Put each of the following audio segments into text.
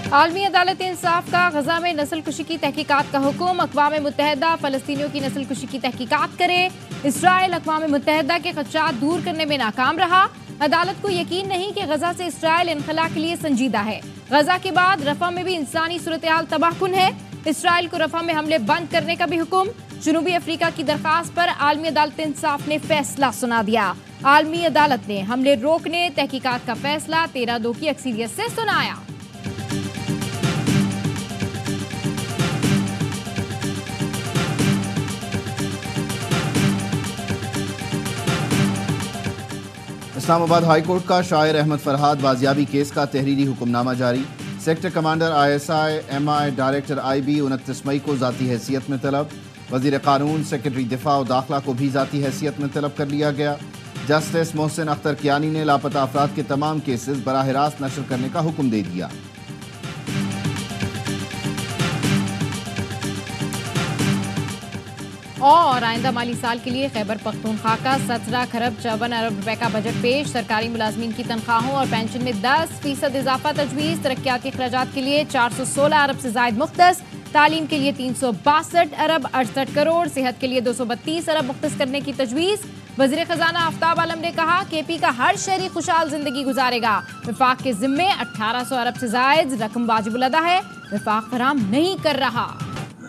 आलमी अदालत इंसाफ का गजा में नस्ल कुशी की तहकीकात का हुक्म। अक़वाम मुत्तहिदा फ़लस्तीनियों की नस्ल कुशी की तहकीकात करे। इसराइल अक़वाम मुत्तहिदा के खदशात दूर करने में नाकाम रहा। अदालत को यकीन नहीं कि गजा से इसराइल इनखला के लिए संजीदा है। गजा के बाद रफा में भी इंसानी सूरत हाल तबाहकुन है। इसराइल को रफा में हमले बंद करने का भी हुक्म। जनूबी अफ्रीका की दरखास्त पर आलमी अदालत इंसाफ ने फैसला सुना दिया। आलमी अदालत ने हमले रोकने तहकीकात का फैसला 13-2 की अक्सरियत से सुनाया। इस्लामाबाद हाई कोर्ट का शायर अहमद फरहाद बाजियाबी केस का तहरीरी हुक्मनामा जारी। Sector commander ISI MI director IB 29 मई को ज़ाती हैसियत में तलब। वज़ीर कानून सेक्रेटरी दिफा और दाखिला को भी ज़ाती हैसियत में तलब कर लिया गया। जस्टिस मोहसिन अख्तर कियानी ने लापता अफराद के तमाम केसेस बराह रास्त नशर करने का हुक्म दे दिया। और आइंदा माली साल के लिए खैबर पख्तूनख्वा का 17 खरब 54 अरब रुपए का बजट पेश। सरकारी मुलाजमीन की तनख्वाहों और पेंशन में 10% इजाफा तजवीज़। तरक्याती अखराजात के लिए 416 अरब से जायद मुख्तस। तालीम के लिए 362 अरब 68 करोड़। सेहत के लिए 232 अरब मुख्तस करने की तजवीज़। वज़ीर खजाना आफ्ताब आलम ने कहा KP का हर शहरी खुशहाल जिंदगी गुजारेगा। विफाक के जिम्मे 1800 अरब से जायद रकम वाजिबुल अदा है। विफाक फराम नहीं कर रहा।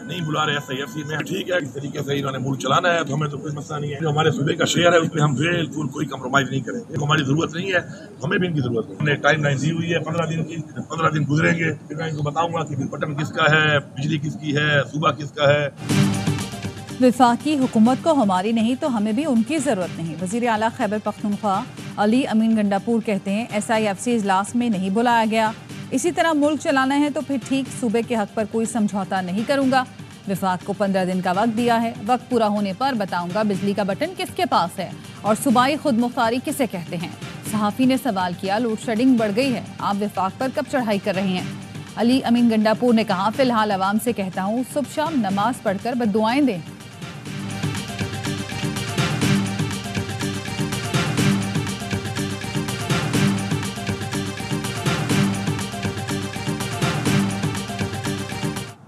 नहीं बुला रहे SIFC में, ठीक है, इस तरीके से इन्होंने मुल्क चलाना है तो हमें तो कोई मसला नहीं है। जो हमारे सूबे का शेयर है उसमें हम बिल्कुल कोई कम्प्रोमाइज नहीं करेंगे। हमारी जरूरत नहीं है, हमें भी इनकी जरूरत है। हमने टाइम लाइन दी हुई है 15 दिन की। 15 दिन गुजरेंगे फिर मैं इनको बताऊंगा कि बटन किसका है, बिजली किसकी है, सूबा किसका है। वफाकी हुकूमत को हमारी नहीं तो हमें भी उनकी ज़रूरत नहीं। वज़ीर आला खैबर पख्तूनख्वा अली अमीन गंडापुर कहते हैं SIFC इजलास में नहीं बुलाया गया। इसी तरह मुल्क चलाना है तो फिर ठीक सूबे के हक पर कोई समझौता नहीं करूंगा। विफाक को 15 दिन का वक्त दिया है। वक्त पूरा होने पर बताऊंगा बिजली का बटन किसके पास है और सूबाई खुद मुख्तारी किसे कहते हैं। सहाफ़ी ने सवाल किया, लोड शेडिंग बढ़ गई है, आप विफाक पर कब चढ़ाई कर रही हैं? अली अमीन गंडापुर ने कहा, फिलहाल आवाम से कहता हूँ सुबह शाम नमाज पढ़कर बद्दुआएं दें।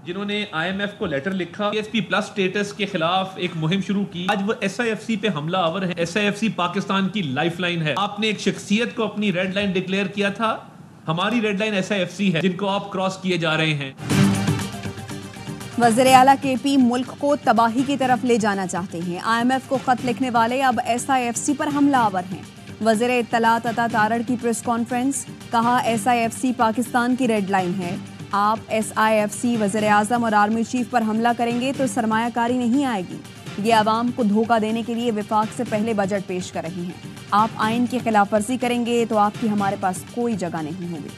जिन्होंने IMF को लेटर लिखा, GSP+ स्टेटस के खिलाफ एक मुहिम शुरू की, आज वो SIFC पे हमला आवर है। SIFC पाकिस्तान की लाइफलाइन है। आपने एक शख्सियत को अपनी रेड लाइन डिक्लेयर किया था, हमारी रेड लाइन SIFC है जिनको आप क्रॉस किए जा रहे हैं। वज़ीर आला KP मुल्क को तबाही की तरफ ले जाना चाहते हैं। IMF को खत लिखने वाले अब SIFC पर हमला आवर हैं। वज़ीर इत्तलात अता तारड़ की प्रेस कॉन्फ्रेंस, कहा SIFC पाकिस्तान की रेड लाइन है। आप SIFC वज़ीर आज़म और आर्मी चीफ पर हमला करेंगे तो सरमायाकारी नहीं आएगी। ये आवाम को धोखा देने के लिए विफाक से पहले बजट पेश कर रही हैं। आप आइन की खिलाफ वर्जी करेंगे तो आपकी हमारे पास कोई जगह नहीं होगी।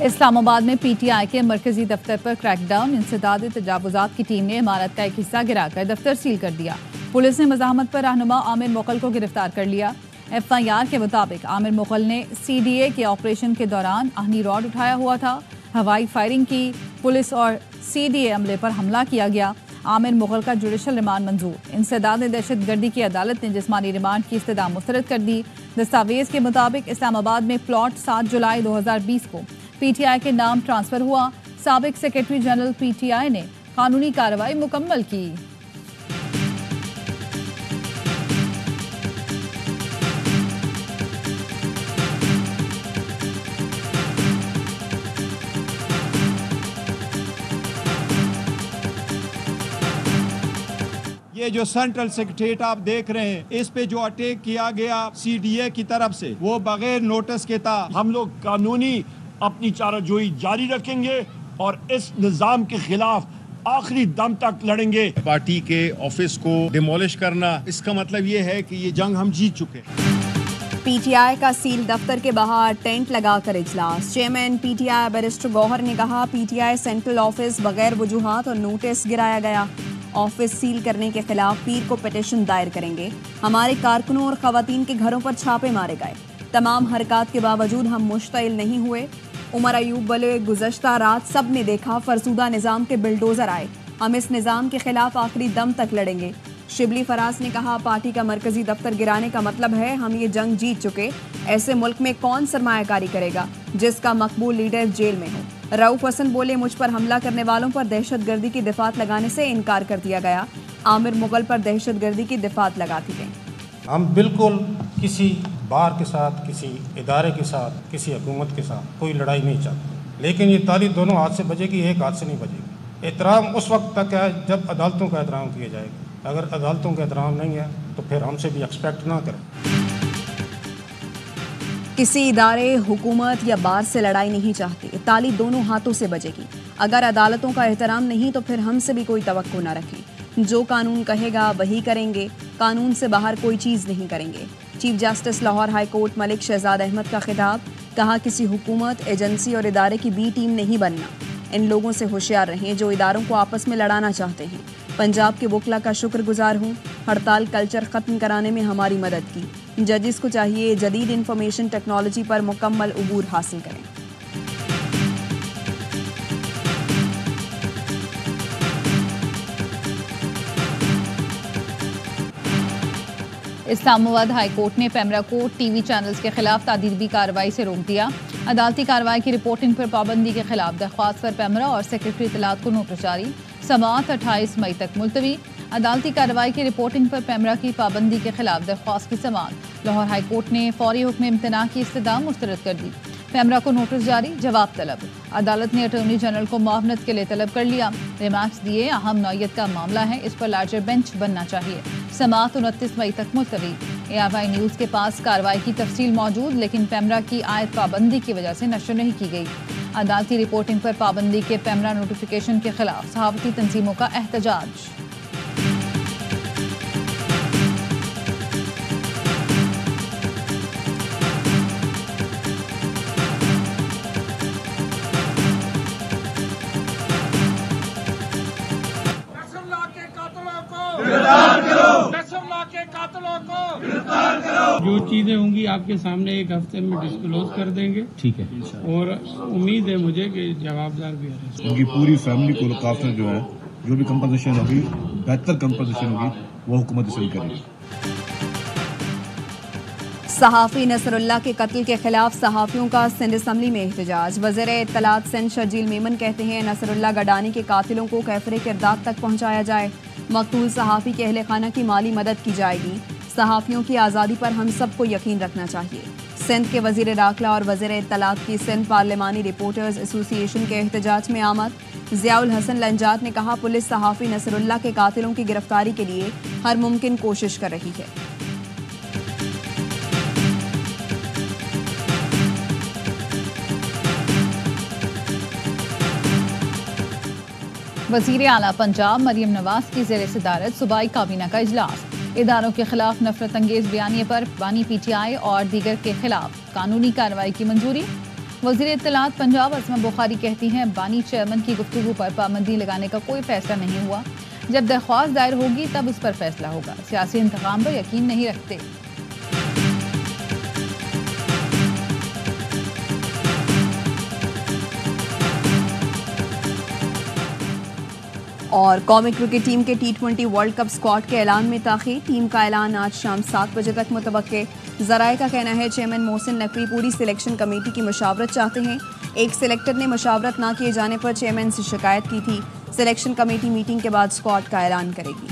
इस्लामाबाद में PTI के मरकजी दफ्तर पर क्रैकडाउन। इंसदाद तजावुजात की टीम ने इमारत का एक हिस्सा गिराकर दफ्तर सील कर दिया। पुलिस ने मज़ाहमत पर रहनुमा आमिर मुगल को गिरफ्तार कर लिया। FIR के मुताबिक आमिर मुगल ने CDA के ऑपरेशन के दौरान आहनी रॉड उठाया हुआ था। हवाई फायरिंग की। पुलिस और CDA अमले पर हमला किया गया। आमिर मुगल का जुडिशल रिमांड मंजूर। इंसदाद दहशत गर्दी की अदालत ने जिस्मानी रिमांड की इस्तदा मुस्तरद कर दी। दस्तावेज के मुताबिक इस्लामाबाद में प्लॉट 7 जुलाई 2020 को PTI के नाम ट्रांसफर हुआ। साबिक सेक्रेटरी जनरल PTI ने कानूनी कार्रवाई मुकम्मल की। ये जो सेंट्रल सेक्रेटेरिएट आप देख रहे हैं, इस पे जो अटैक किया गया CDA की तरफ से, वो बगैर नोटिस के था। हम लोग कानूनी अपनी चाराजोई जारी रखेंगे और इस निज़ाम के खिलाफ आखिरी दम तक लड़ेंगे। पार्टी के ऑफिस को डिमोलिश करना, इसका मतलब ये है कि ये जंग हम जीत चुके हैं। PTI का सील दफ्तर के बाहर टेंट लगाकर इजलास। चेयरमैन PTI बैरिस्टर गौहर ने कहा, PTI सेंट्रल ऑफिस बगैर वजूहात और नोटिस गिराया गया। ऑफिस सील करने के खिलाफ पीर को पिटीशन दायर करेंगे। हमारे कारकुनों और खवातीन के घरों पर छापे मारे गए। तमाम हरकत के बावजूद हम मुश्तइल नहीं हुए। उमर अयूब बोले, गुज़श्ता रात सब ने देखा फरसूदा निज़ाम के बिल्डोज़र आए। हम इस निज़ाम के खिलाफ आखिरी दम तक लड़ेंगे। शिबली फराज ने कहा, पार्टी का मरकजी दफ्तर गिराने का मतलब है हम ये जंग जीत चुके। ऐसे मुल्क में कौन सरमायाकारी करेगा जिसका मकबूल लीडर जेल में हो। रऊफ हसन बोले, मुझ पर हमला करने वालों पर दहशतगर्दी की दिफात लगाने से इनकार कर दिया गया। आमिर मुगल पर दहशतगर्दी की दिफात लगा दी गई। हम बिल्कुल किसी बार के साथ, किसी इदारे के साथ, किसी हुकूमत के साथ कोई लड़ाई नहीं चाहते, लेकिन ये ताली दोनों हाथ से बजेगी, एक हाथ से नहीं बजेगी। एहतराम उस वक्त तक है जब अदालतों का एहतराम किया जाएगा। अगर अदालतों का एहतराम नहीं है तो फिर हमसे भी एक्सपेक्ट ना करें। किसी इदारे, हुकूमत या बार से लड़ाई नहीं चाहती, ताली दोनों हाथों से बजेगी। अगर अदालतों का एहतराम नहीं तो फिर हमसे भी कोई तवक्को ना रखें। जो कानून कहेगा वही करेंगे, कानून से बाहर कोई चीज़ नहीं करेंगे। Chief justice Lahore high court Malik Shahzad Ahmed का खिताब, कहा किसी हुकूमत, एजेंसी और इदारे की बी टीम नहीं बनना। इन लोगों से होशियार रहें जो इदारों को आपस में लड़ाना चाहते हैं। पंजाब के वकला का शुक्रगुजार हूँ, हड़ताल कल्चर ख़त्म कराने में हमारी मदद की। जजेस को चाहिए जदीद इंफॉर्मेशन टेक्नोलॉजी पर मुकम्मल उबूर हासिल करें। इस्लामाबाद हाई कोर्ट ने पैमरा को टीवी चैनल्स के खिलाफ तादीबी कार्रवाई से रोक दिया। अदालती कार्रवाई की रिपोर्टिंग पर पाबंदी के खिलाफ दरख्वास्त पर पैमरा और सेक्रेटरी इत्तलात को नोटिस जारी। समाअत 28 मई तक मुलतवी। अदालती कार्रवाई की रिपोर्टिंग पर पैमरा की पाबंदी के खिलाफ दरख्वास्त की समाअत। लाहौर हाई कोर्ट ने फौरी हुक्म इम्तना की इस्तदा मुस्तरद कर दी। पैमरा को नोटिस जारी, जवाब तलब। अदालत ने अटॉर्नी जनरल को मुआवनत के लिए तलब कर लिया। रिमार्क्स दिए, अहम नौयत का मामला है, इस पर लार्जर बेंच बनना चाहिए। समाअत 29 मई तक मुलतवी। ARY न्यूज़ के पास कार्रवाई की तफसील मौजूद, लेकिन पैमरा की आयत पाबंदी की वजह से नशर नहीं की गई। अदालती रिपोर्टिंग पर पाबंदी के पैमरा नोटिफिकेशन के खिलाफ सहाफती तंजीमों का एहतजाज। जो चीजें होंगी आपके सामने एक हफ्ते में डिस्क्लोज कर देंगे, ठीक है। और उम्मीद है मुझे कि जवाबदार भी है। उनकी पूरी फैमिली को काफिर जो है, जो भी कंपनसेशन होगी, बेहतर कंपनसेशन होगी, वो हुकूमत इसे करेगी। सहाफ़ी नसरुल्लाह के कत्ल के खिलाफ सहाफ़ियों का सिंध असम्बली में एहतजाज। वज़ीर इत्तलात सिंध शर्जील मेमन कहते हैं नसरुल्लाह गडानी के कातिलों को कैफरे किरदाद तक पहुँचाया जाए। मकतूल सहाफ़ी के अहले खाना की माली मदद की जाएगी। सहाफ़ियों की आज़ादी पर हम सबको यकीन रखना चाहिए। सिंध के वज़ीर दाखिला और वज़ीर इत्तलात की सिंध पार्लिमानी रिपोर्टर्स एसोसिएशन के एहतजाज में आमद। ज़ियाउल हसन लंजात ने कहा, पुलिस सहाफ़ी नसरुल्लाह के कातिलों की गिरफ्तारी के लिए हर मुमकिन कोशिश कर रही है। वज़ीर आला पंजाब मरियम नवाज की ज़ेर सदारत सूबाई काबीना का इजलास। इदारों के खिलाफ नफरत अंगेज बयानिए पर बानी PTI और दीगर के खिलाफ कानूनी कार्रवाई की मंजूरी। वज़ीर इत्तलात पंजाब असमा बुखारी कहती हैं बानी चेयरमैन की गुफ्तगू पर पाबंदी लगाने का कोई फैसला नहीं हुआ। जब दरख्वास्त दायर होगी तब उस पर फैसला होगा। सियासी इंतकाम पर यकीन नहीं रखते। और कौमी क्रिकेट टीम के T20 वर्ल्ड कप स्क्वाड के ऐलान में ताख़ीर। टीम का ऐलान आज शाम 7 बजे तक मुतवक्के। ज़राए का कहना है चेयरमैन मोहसिन नकवी पूरी सिलेक्शन कमेटी की मशावरत चाहते हैं। एक सिलेक्टर ने मशावरत ना किए जाने पर चेयरमैन से शिकायत की थी। सिलेक्शन कमेटी मीटिंग के बाद स्क्वाड का ऐलान करेगी।